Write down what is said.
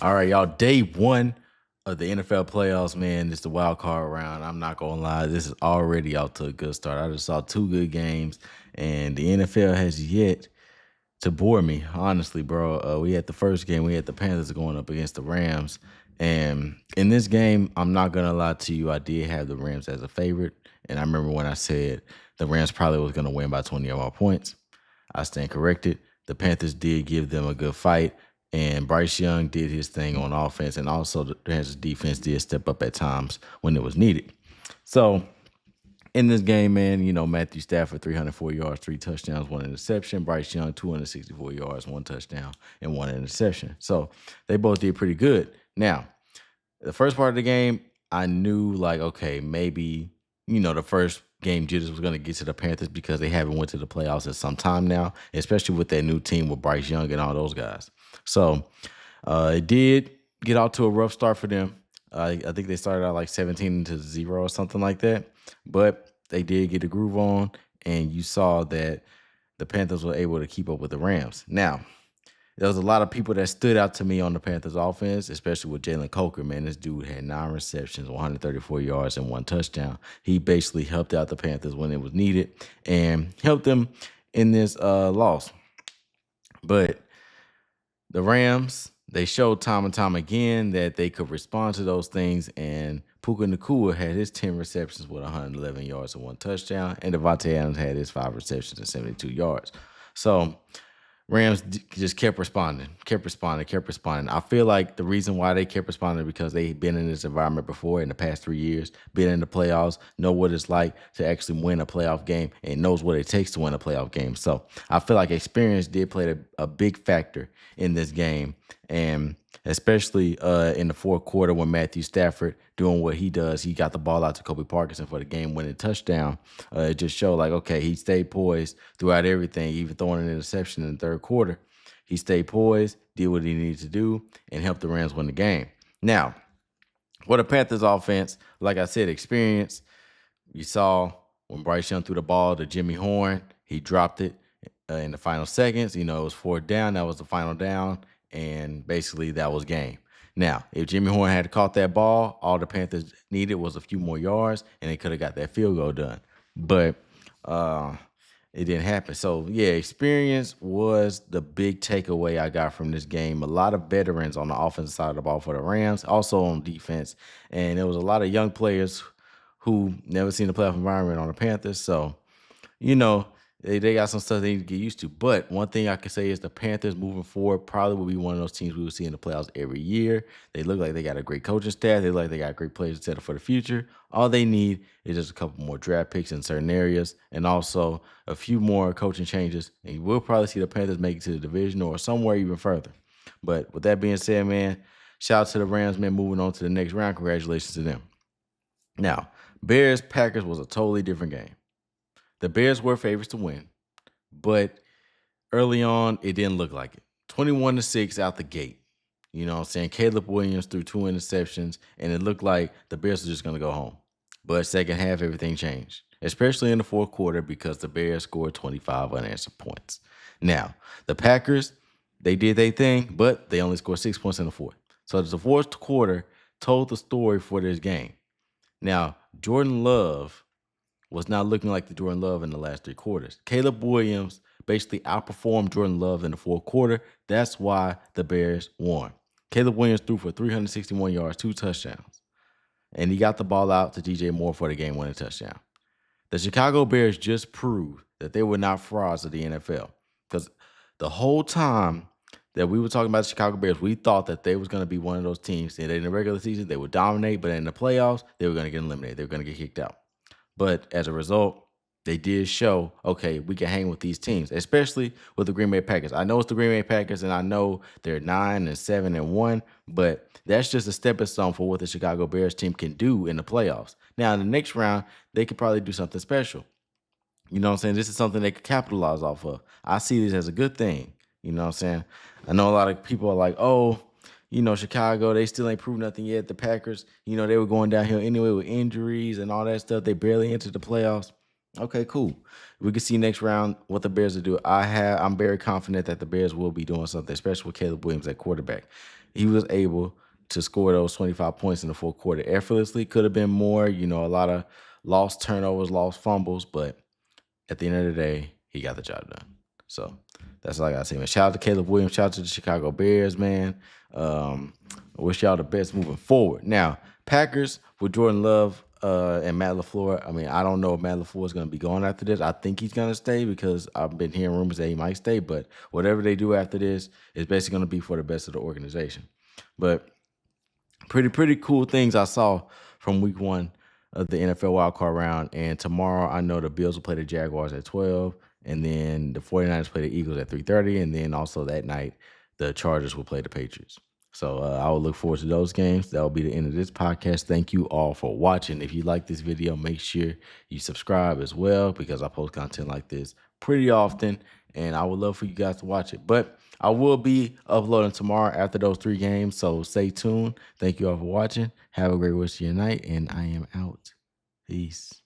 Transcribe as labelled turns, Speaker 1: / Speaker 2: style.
Speaker 1: All right, y'all. Day one of the NFL playoffs, man. It's the wild card round. I'm not gonna lie, this is already out to a good start. I just saw two good games, and the NFL has yet to bore me, honestly, bro. We had the first game, we had the Panthers going up against the Rams. And in this game, I'm not gonna lie to you, I did have the Rams as a favorite. And I remember when I said the Rams probably was gonna win by 20 or more points. I stand corrected. The Panthers did give them a good fight, and Bryce Young did his thing on offense, and also the Panthers defense did step up at times when it was needed. So in this game, man, Matthew Stafford, 304 yards, 3 touchdowns, 1 interception. Bryce Young, 264 yards, 1 touchdown, and 1 interception. So they both did pretty good. Now, the first part of the game, I knew like, okay, maybe, the first game jitters was going to get to the Panthers because they haven't went to the playoffs in some time now, especially with that new team with Bryce Young and all those guys. So it did get out to a rough start for them. I think they started out like 17-0 or something like that, but they did get the groove on, and you saw that the Panthers were able to keep up with the Rams. Now, there was a lot of people that stood out to me on the Panthers offense, especially with Jalen Coker. Man, this dude had 9 receptions, 134 yards, and 1 touchdown. He basically helped out the Panthers when it was needed and helped them in this loss. But the Rams, they showed time and time again that they could respond to those things. And Puka Nacua had his 10 receptions with 111 yards and 1 touchdown. And Devontae Adams had his 5 receptions and 72 yards. So Rams just kept responding. I feel like the reason why they kept responding because they've been in this environment before in the past 3 years, been in the playoffs, know what it's like to actually win a playoff game, and knows what it takes to win a playoff game. So I feel like experience did play a big factor in this game, and especially in the fourth quarter when Matthew Stafford doing what he does. He got the ball out to Kobe Parkinson for the game-winning touchdown. It just showed like, okay, he stayed poised throughout everything, even throwing an interception in the third quarter. He stayed poised, did what he needed to do, and helped the Rams win the game. Now, for the Panthers offense, like I said, experience. You saw when Bryce Young threw the ball to Jimmy Horn, he dropped it in the final seconds. It was fourth down. That was the final down. And basically that was game. Now, if Jimmy Horn had caught that ball, all the Panthers needed was a few more yards, and they could have got that field goal done. But it didn't happen. So, yeah, experience was the big takeaway I got from this game. A lot of veterans on the offensive side of the ball for the Rams, also on defense. And there was a lot of young players who never seen the playoff environment on the Panthers. So, they got some stuff they need to get used to. But one thing I can say is the Panthers moving forward probably will be one of those teams we will see in the playoffs every year. They look like they got a great coaching staff. They look like they got great players set up for the future. All they need is just a couple more draft picks in certain areas and also a few more coaching changes. And we'll probably see the Panthers make it to the division or somewhere even further. But with that being said, man, shout out to the Rams, man, moving on to the next round. Congratulations to them. Now, Bears-Packers was a totally different game. The Bears were favorites to win, but early on, it didn't look like it. 21-6 out the gate. You know what I'm saying? Caleb Williams threw 2 interceptions, and it looked like the Bears were just going to go home. But second half, everything changed, especially in the fourth quarter because the Bears scored 25 unanswered points. Now, the Packers, they did their thing, but they only scored 6 points in the fourth. So the fourth quarter told the story for this game. Now, Jordan Love was not looking like the Jordan Love in the last 3 quarters. Caleb Williams basically outperformed Jordan Love in the fourth quarter. That's why the Bears won. Caleb Williams threw for 361 yards, 2 touchdowns. And he got the ball out to DJ Moore for the game-winning touchdown. The Chicago Bears just proved that they were not frauds of the NFL. Because the whole time that we were talking about the Chicago Bears, we thought that they was going to be one of those teams that in the regular season, they would dominate, but in the playoffs, they were going to get eliminated. They were going to get kicked out. But as a result, they did show, okay, we can hang with these teams, especially with the Green Bay Packers. I know it's the Green Bay Packers, and I know they're 9-7-1, but that's just a stepping stone for what the Chicago Bears team can do in the playoffs. Now, in the next round, they could probably do something special. You know what I'm saying? This is something they could capitalize off of. I see this as a good thing. You know what I'm saying? I know a lot of people are like, oh, Chicago, they still ain't proved nothing yet. The Packers, they were going downhill anyway with injuries and all that stuff. They barely entered the playoffs. Okay, cool. We can see next round what the Bears will do. I'm very confident that the Bears will be doing something, especially with Caleb Williams at quarterback. he was able to score those 25 points in the fourth quarter effortlessly. Could have been more, a lot of lost turnovers, lost fumbles, but at the end of the day, he got the job done. So that's all I gotta say, man. Shout out to Caleb Williams. Shout out to the Chicago Bears, man. I wish y'all the best moving forward. Now, Packers with Jordan Love and Matt LaFleur. I mean, I don't know if Matt LaFleur is going to be going after this. I think he's going to stay because I've been hearing rumors that he might stay. But whatever they do after this is basically going to be for the best of the organization. But pretty cool things I saw from week 1 of the NFL wildcard round. And tomorrow, I know the Bills will play the Jaguars at 12, and then the 49ers play the Eagles at 3:30, and then also that night, the Chargers will play the Patriots. So I will look forward to those games. That will be the end of this podcast. Thank you all for watching. If you like this video, make sure you subscribe as well because I post content like this pretty often, and I would love for you guys to watch it. But I will be uploading tomorrow after those 3 games, so stay tuned. Thank you all for watching. Have a great rest of your night, and I am out. Peace.